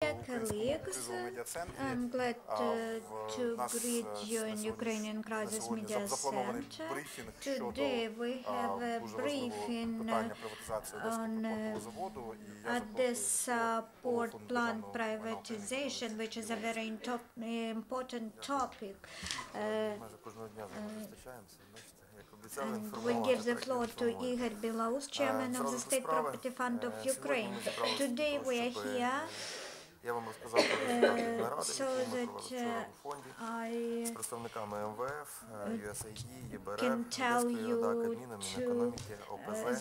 Dear colleagues, I'm glad to greet you in Ukrainian Crisis Media Center. Today we have a briefing on Odessa Port Plant privatization, which is a very important topic. And we give the floor to Ihor, Bilous, Chairman of the State Property Fund of Ukraine. Today we are here so that I can tell you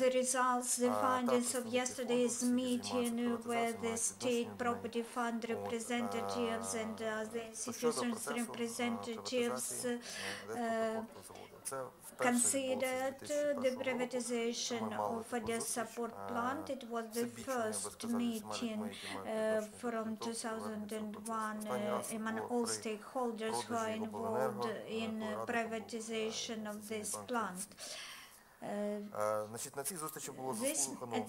the results, the findings of yesterday's meeting where the State Property Fund representatives and the institutions representatives considered the privatization of Odessa Port Plant. It was the first meeting from 2001 among all stakeholders who are involved in privatization of this plant. At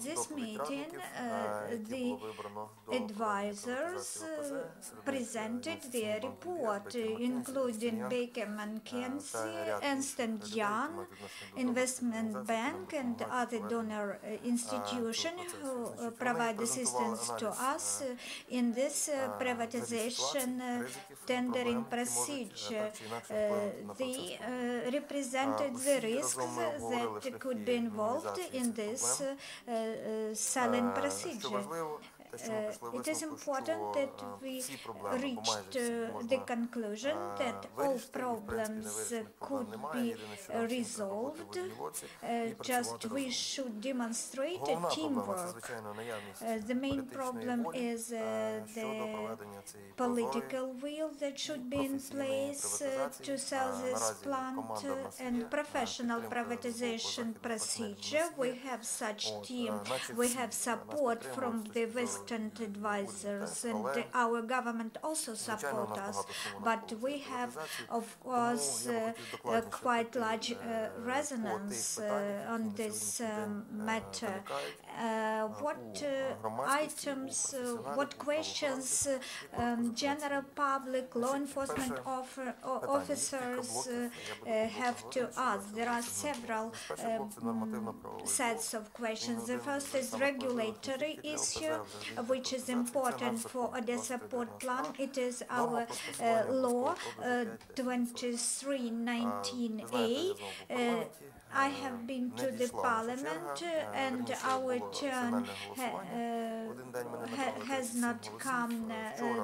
this meeting, the advisors presented their report, including Baker McKenzie, Ernst & Young, Investment Bank, and other donor institutions who provide assistance to us in this privatization tendering procedure. They represented the risks that could be involved in this selling procedure. It is important that we reached the conclusion that all problems could be resolved, just we should demonstrate teamwork. The main problem is the political will that should be in place to sell this plant and professional privatization procedure. We have such team, we have support from the Western advisors, and our government also support us, but we have of course quite large resonance on this matter. What items, what questions general public, law enforcement officers have to ask? There are several sets of questions. The first is regulatory issue, which is important for Odessa Port Plant. It is our law 2319A. I have been to the parliament and our turn has not come.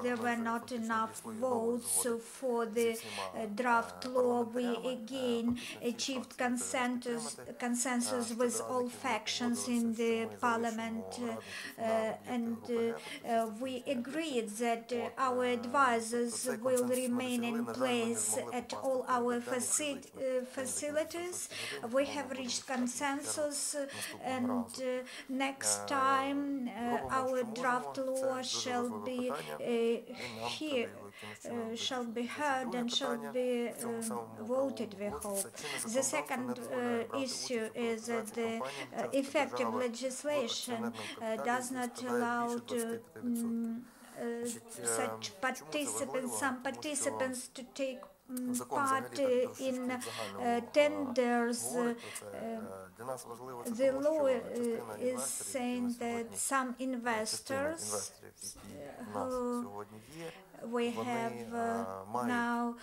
There were not enough votes for the draft law. We again achieved consensus with all factions in the parliament, and we agreed that our advisors will remain in place at all our facilities. We have reached consensus, and next time our draft law shall be shall be heard and shall be voted, we hope. The second issue is that the effective legislation does not allow to some participants to take part in tenders. The law is saying that some investors who we have now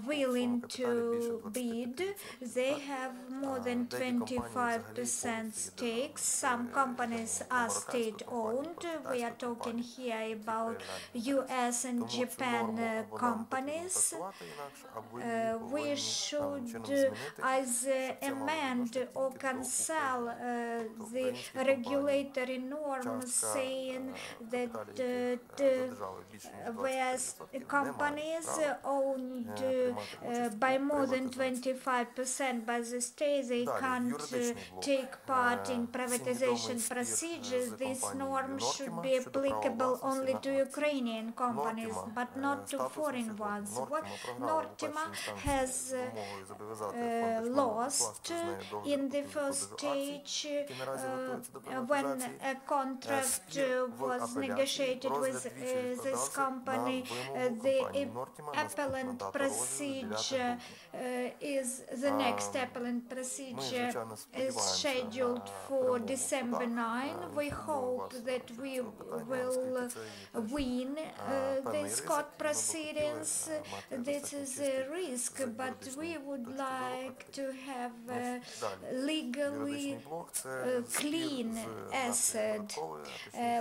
willing to bid, they have more than 25% stakes. Some companies are state-owned. We are talking here about US and Japan companies. We should either amend or cancel the regulatory norms saying that whereas companies owned by more than 25% by the state, they can't take part in privatization procedures. This norm should be applicable only to Ukrainian companies, but not to foreign ones. What Nortima has lost in the first stage when a contract was negotiated with the this company. The appellant procedure is the next appellant procedure is scheduled for December 9. We hope that we will win these court proceedings. This is a risk, but we would like to have a legally clean asset.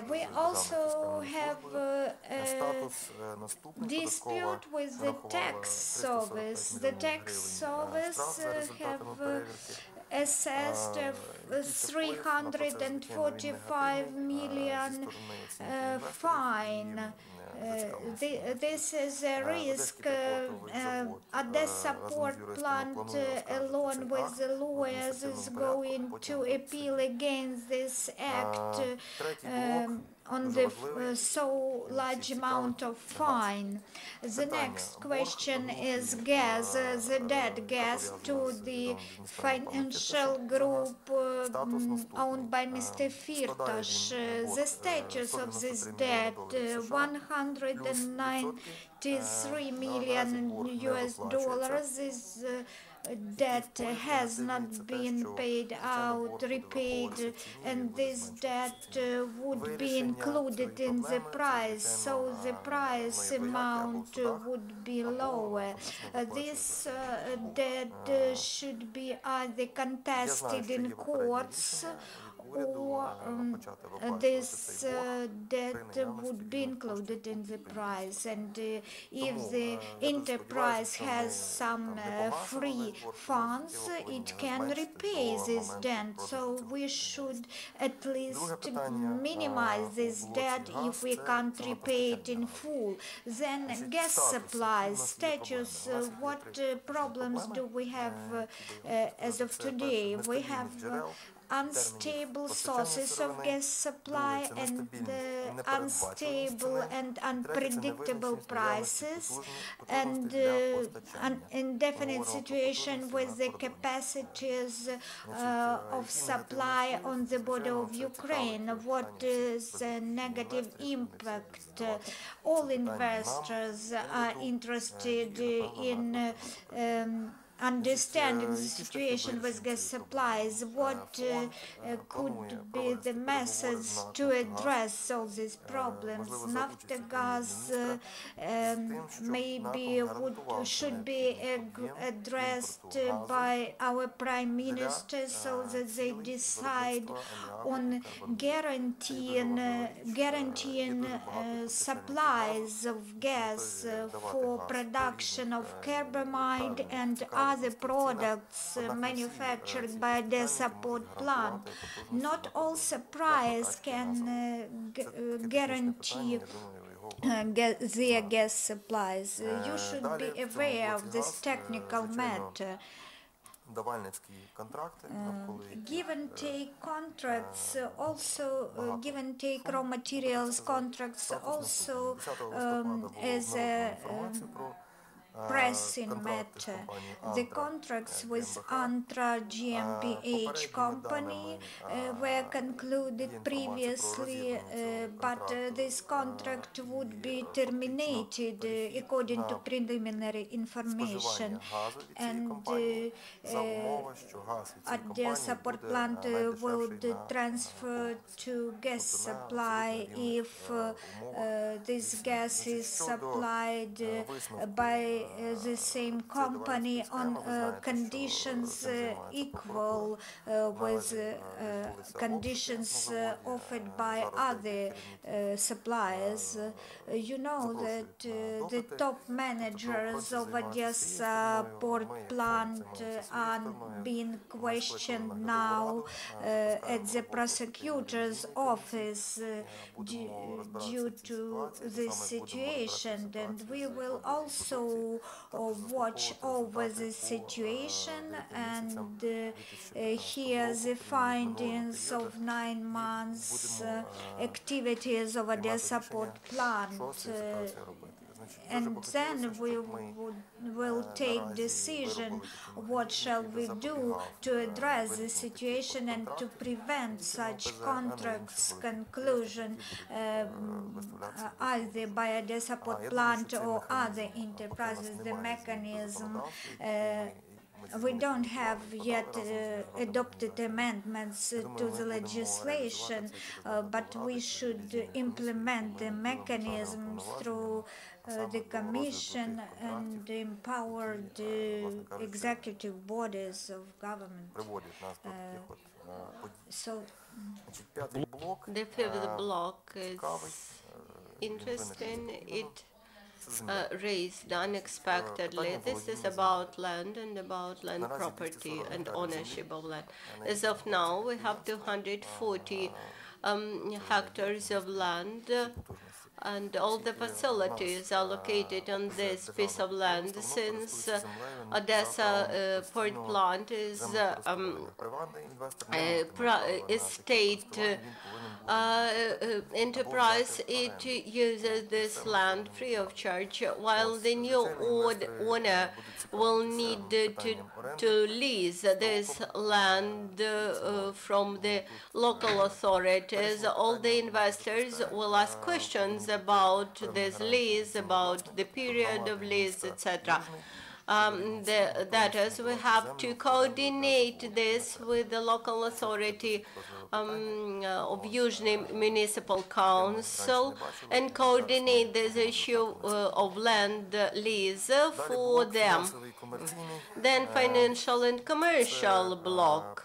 We also have a dispute with the tax service. The tax service have assessed 345 million fine. This is a risk. Odessa Port Plant, along with the lawyers, is going to appeal against this act on the so large amount of fine. The next question is gas, the debt gas to the financial group owned by Mr. Firtash. The status of this debt, 193 million US dollars is debt has not been paid out, repaid, and this debt would be included in the price, so the price amount would be lower. This debt should be either contested in courts, or this debt would be included in the price, and if the enterprise has some free funds, it can repay this debt. So we should at least minimize this debt if we can't repay it in full. Then gas supply status, what problems do we have as of today? We have unstable sources of gas supply and unstable and unpredictable prices, and an indefinite situation with the capacities of supply on the border of Ukraine. What is the negative impact? All investors are interested in understanding the situation with gas supplies. What could be the methods to address all these problems? Naftogaz maybe should be addressed by our Prime Minister, so that they decide on guaranteeing supplies of gas for production of carbamide and other products manufactured by Odessa Port Plant. Not all suppliers can guarantee their gas supplies. You should be aware of this technical matter. Give and take contracts, also give and take raw materials contracts, also as a pressing matter. The contracts with Antra GmbH company were concluded previously, but this contract would be terminated according to preliminary information, and Odessa Port Plant will transfer to gas supply if this gas is supplied by the same company on conditions equal with conditions offered by other suppliers. You know that the top managers of Odessa Port Plant are being questioned now at the prosecutor's office due to this situation, and we will also watch over the situation and hear the findings of 9 months activities of Odessa Port Plant. and then we will take decision what shall we do to address the situation and to prevent such contracts conclusion either by Odessa Port Plant or other enterprises. The mechanism we don't have yet adopted amendments to the legislation, but we should implement the mechanisms through the Commission and empower the executive bodies of government. The fifth block is interesting. It raised unexpectedly. This is about land and about land property and ownership of land. As of now, we have 240 hectares of land, and all the facilities are located on this piece of land. Since Odessa Port Plant is a state enterprise, it uses this land free of charge, while the new owner will need to lease this land from the local authorities. All the investors will ask questions about this lease, about the period of lease, etc. That is, we have to coordinate this with the local authority of Yuzhny Municipal Council and coordinate this issue of land lease for them. Then financial and commercial block,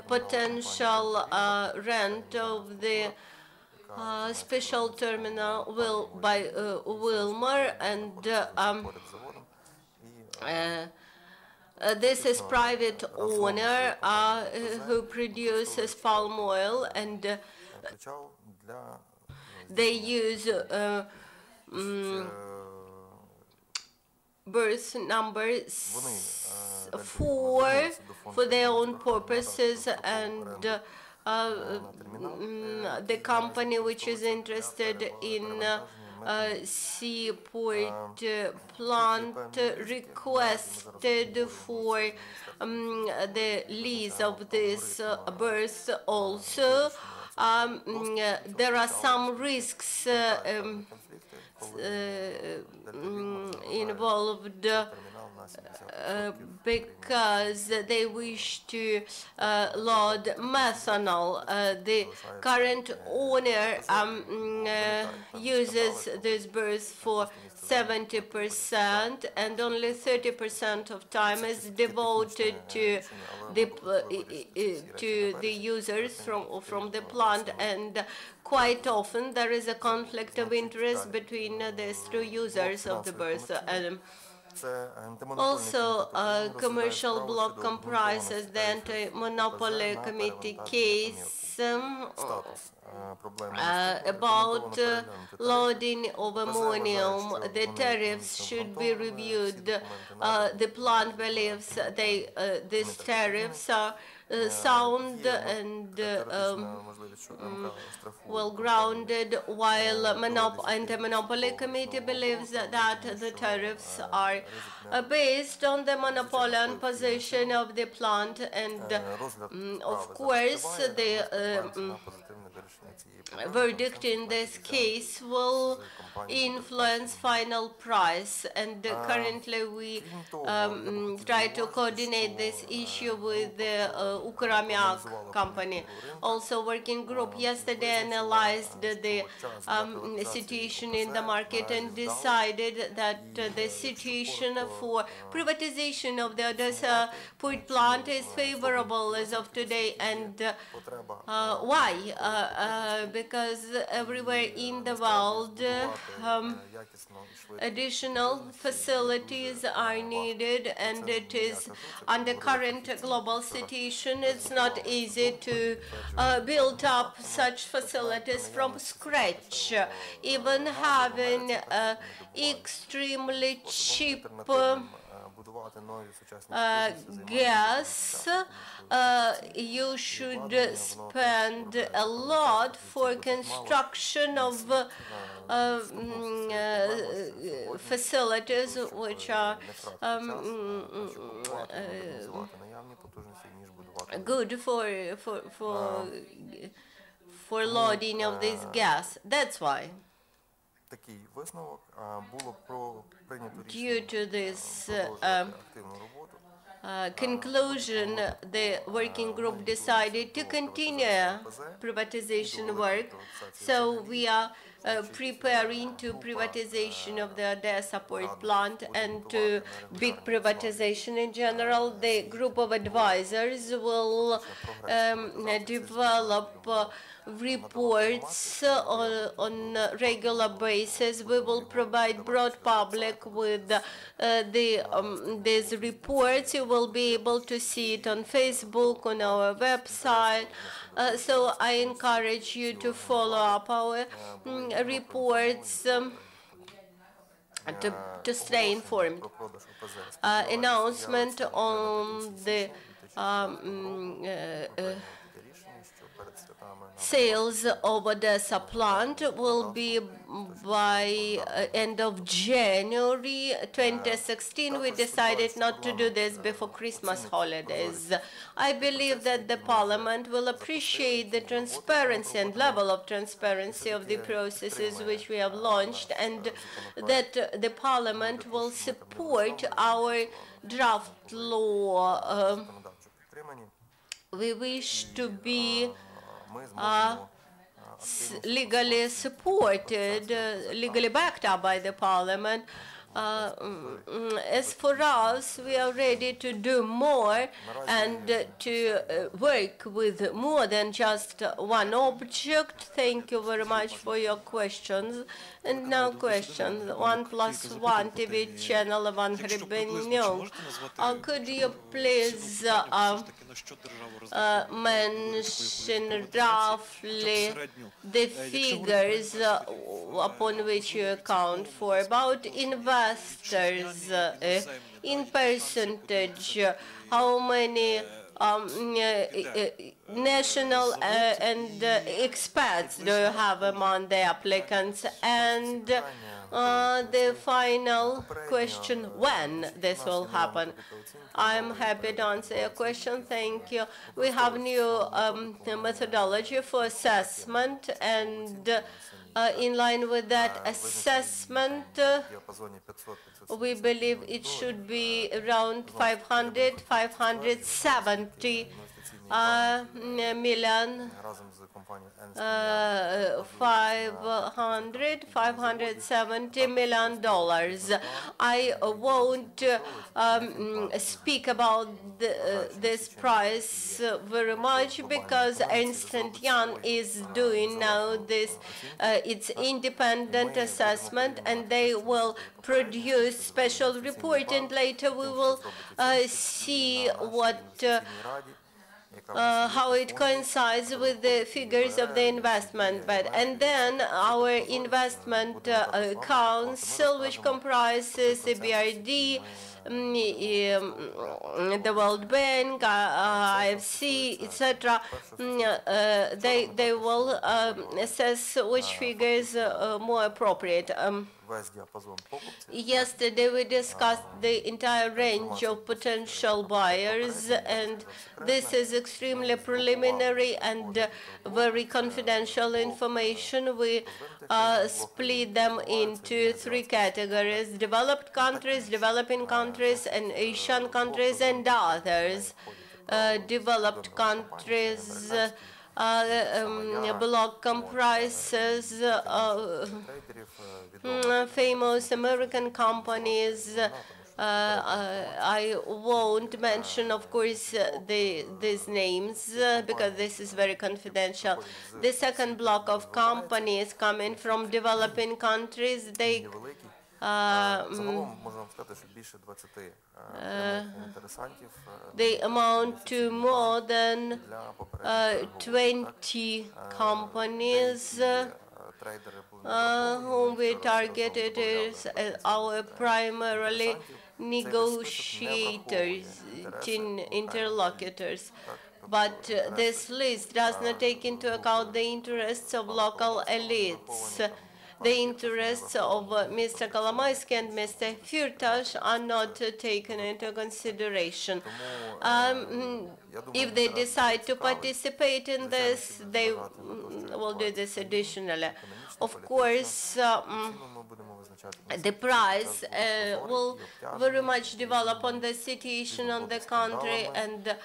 potential rent of the special terminal by Wilmer, and this is private owner who produces palm oil, and they use birth numbers for their own purposes, and the company which is interested in seaport plant requested for the lease of this berth also. There are some risks involved because they wish to load methanol. The current owner uses this berth for 70%, and only 30% of time is devoted to the users from the plant, and quite often there is a conflict of interest between these two users of the berth. Also, commercial block comprises the anti-monopoly committee case about loading of ammonium. The tariffs should be reviewed. The plant believes these tariffs are sound and well-grounded, while anti-monopoly committee believes that the tariffs are based on the monopoly position of the plant, and of course the verdict in this case will influence final price, and currently we try to coordinate this issue with the Ukramyak company. Also, working group yesterday analyzed the situation in the market and decided that the situation for privatization of the Odessa Port Plant is favorable as of today. And why? Because everywhere in the world additional facilities are needed, and it is under current global situation, it's not easy to build up such facilities from scratch. Even having extremely cheap gas, you should spend a lot for construction of facilities which are good for loading of this gas. That's why. Due to this conclusion, the working group decided to continue privatization work. So we are preparing to privatization of the Odessa Port Plant and to big privatization in general. The group of advisors will develop reports on a regular basis. We will provide broad public with these reports. You will be able to see it on Facebook, on our website. So I encourage you to follow up our reports to stay informed. Announcement on the sales of Odessa plant will be by end of January 2016. We decided not to do this before Christmas holidays. I believe that the Parliament will appreciate the transparency and level of transparency of the processes which we have launched, and that the Parliament will support our draft law. We wish to be legally supported, legally backed up by the Parliament. As for us, we are ready to do more and to work with more than just one object. Thank you very much for your questions. And now questions. 1+1 TV channel, Ivan Hrebenyuk. Could you please mention roughly the figures upon which you account for about investors in percentage? How many national and expats do you have among the applicants? And the final question, when this will happen? I'm happy to answer your question. Thank you. We have new methodology for assessment, and in line with that assessment, we believe it should be around 570 million, 570 million dollars. I won't speak about this price very much because Ernst & Young is doing now this its independent assessment, and they will produce special report, and later we will see what how it coincides with the figures of the investment. And then our investment council, which comprises the BRD, the World Bank, IFC, etc., they will assess which figures are more appropriate. Yesterday we discussed the entire range of potential buyers, and this is extremely preliminary and very confidential information. We split them into three categories: developed countries, developing countries, and Asian countries, and others. Developed countries block comprises famous American companies. I won't mention, of course, these names because this is very confidential. The second block of companies coming from developing countries, they they amount to more than 20 companies whom we targeted as our primarily negotiators, interlocutors. But this list does not take into account the interests of local elites. the interests of Mr. Kolomoisky and Mr. Firtash are not taken into consideration. If they decide to participate in this, they will do this additionally. Of course, the price will very much develop on the situation on the country, and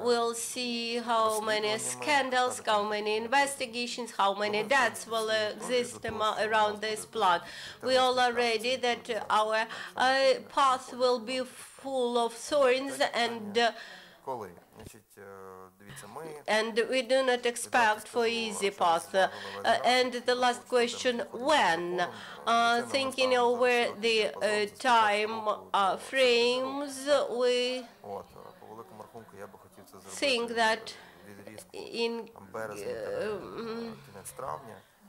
we'll see how many scandals, how many investigations, how many deaths will exist around this plot. We all are ready that our path will be full of thorns, and we do not expect for easy path. And the last question, when? Thinking over the time frames, we think that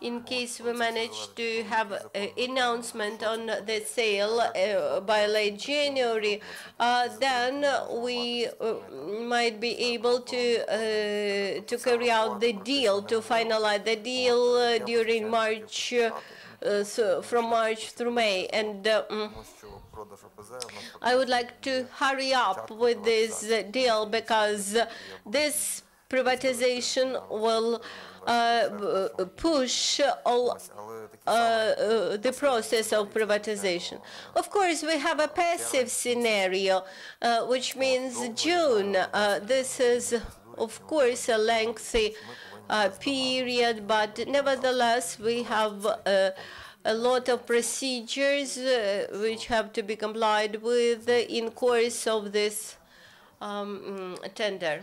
in case we manage to have an announcement on the sale by late January, then we might be able to carry out the deal, to finalize the deal during March, so from March through May. And I would like to hurry up with this deal, because this privatization will push all the process of privatization. Of course, we have a passive scenario, which means June. This is, of course, a lengthy period, but nevertheless, we have a lot of procedures which have to be complied with in course of this tender.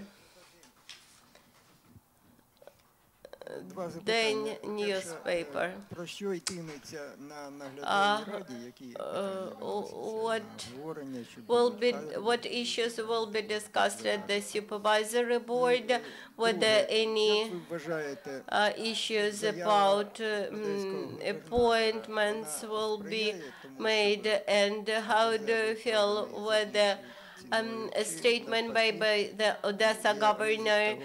The newspaper. What issues will be discussed at the supervisory board? Whether any issues about appointments will be made, and how do you feel whether a statement by the Odessa governor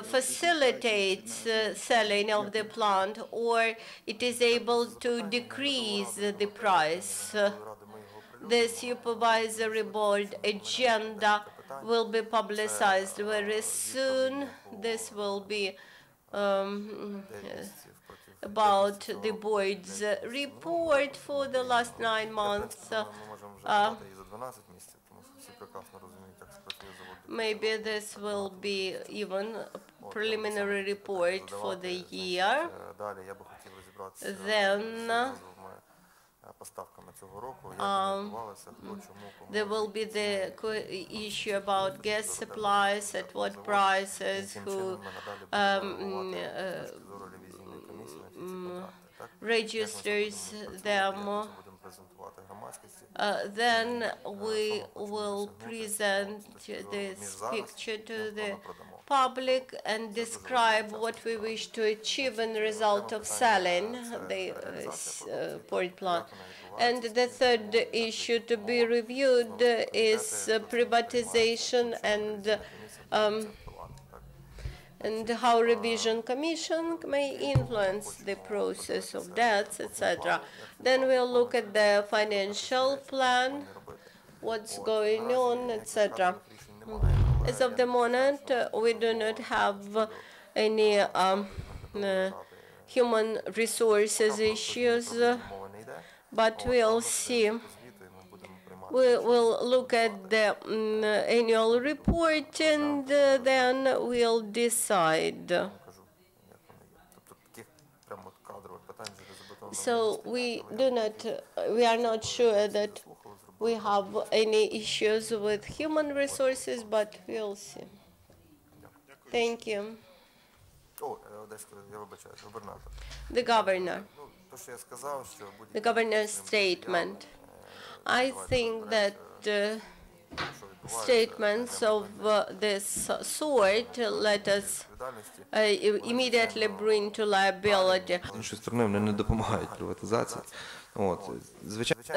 facilitates selling of the plant, or it is able to decrease the price? The supervisory board agenda will be publicized very soon. This will be about the board's report for the last 9 months. Maybe this will be even a preliminary report for the year. Then there will be the issue about gas supplies, at what prices, who registers them. Then we will present this picture to the public and describe what we wish to achieve in the result of selling the port plant. And the third issue to be reviewed is privatization and how revision commission may influence the process of debts, etc. Then we'll look at the financial plan, what's going on, etc. As of the moment, we do not have any human resources issues, but we'll see. We will look at the annual report, and then we'll decide. So we are not sure that we have any issues with human resources, but we'll see. Thank you. The governor. The governor's statement. I think that statements of this sort let us immediately bring to liability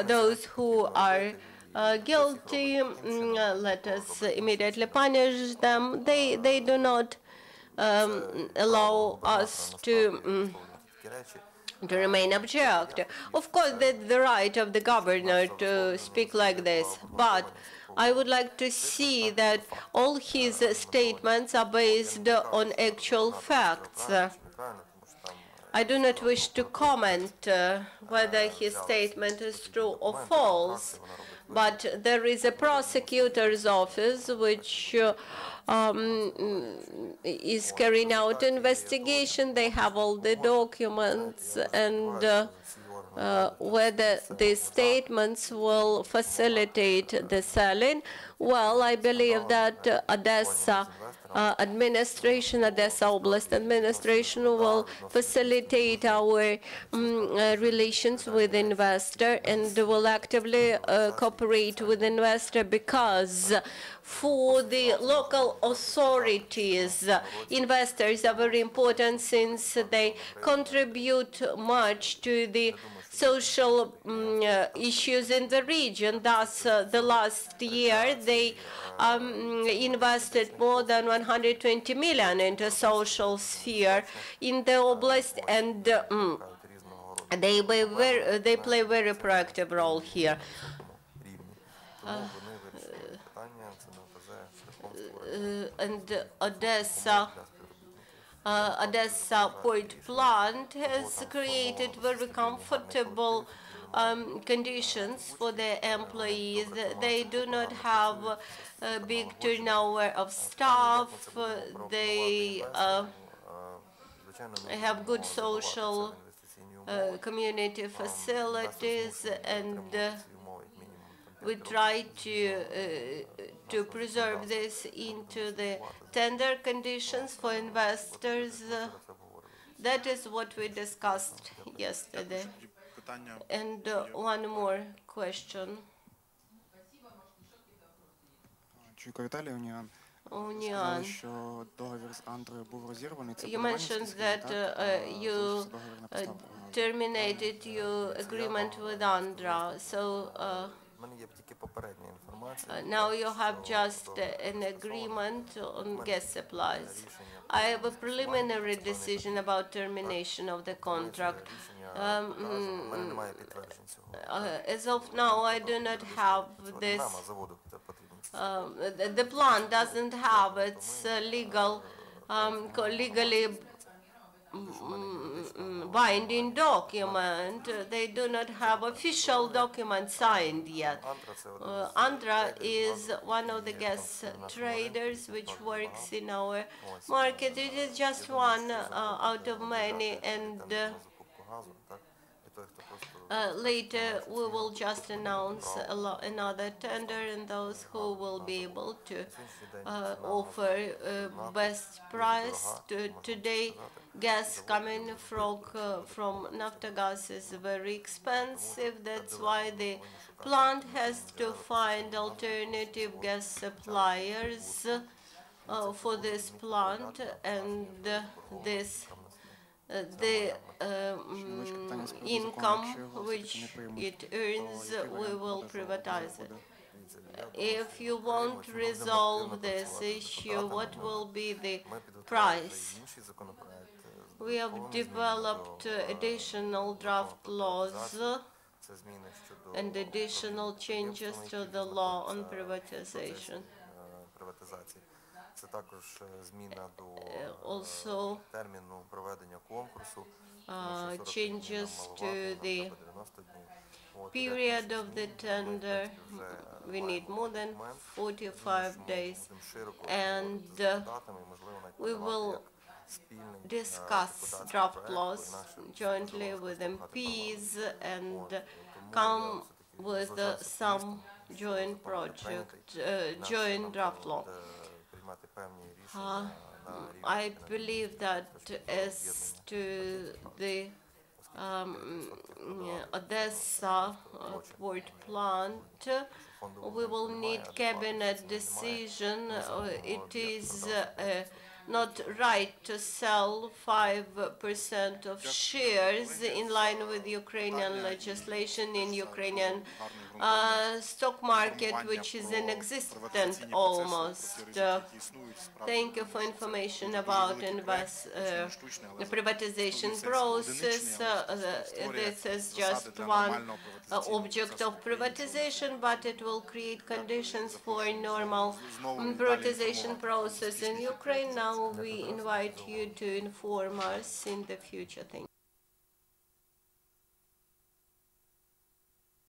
those who are guilty. Let us immediately punish them. They do not allow us to to remain object. Of course, that's the right of the governor to speak like this, but I would like to see that all his statements are based on actual facts. I do not wish to comment whether his statement is true or false, but there is a prosecutor's office which is carrying out investigation. They have all the documents, and whether these statements will facilitate the selling. Well, I believe that Odessa administration, Odessa Oblast administration will facilitate our relations with investor and will actively cooperate with investor, because for the local authorities, investors are very important since they contribute much to the social issues in the region. Thus, the last year they invested more than 120 million into social sphere in the oblast, and they play a very proactive role here. And Odessa Port Plant has created very comfortable conditions for their employees. They do not have a big turnover of staff. They have good social community facilities, and we try to preserve this into the tender conditions for investors. That is what we discussed yesterday. And one more question. Union. You mentioned that you terminated your agreement with Andra, so now you have just an agreement on gas supplies. I have a preliminary decision about termination of the contract. As of now, I do not have this. The plant doesn't have its legally binding document. They do not have official document signed yet. Andra is one of the gas traders which works in our market. It is just one out of many, and later we will just announce another tender, and those who will be able to offer best price. Today, gas coming from Naftogaz is very expensive. That's why the plant has to find alternative gas suppliers for this plant, and this the income which it earns, we will privatize it. If you won't resolve this issue, what will be the price? We have developed additional draft laws and additional changes to the law on privatization. Also, changes to the period of the tender. We need more than 45 days, and we will discuss draft laws jointly with MPs and come with some joint project, joint draft law. I believe that as to the Odessa Port Plant, we will need cabinet decision. It is not right to sell 5% of shares in line with Ukrainian legislation in Ukrainian stock market, which is inexistent almost. Thank you for information about the privatization process. This is just one object of privatization, but it will create conditions for a normal privatization process in Ukraine. Now we invite you to inform us in the future. Thank you.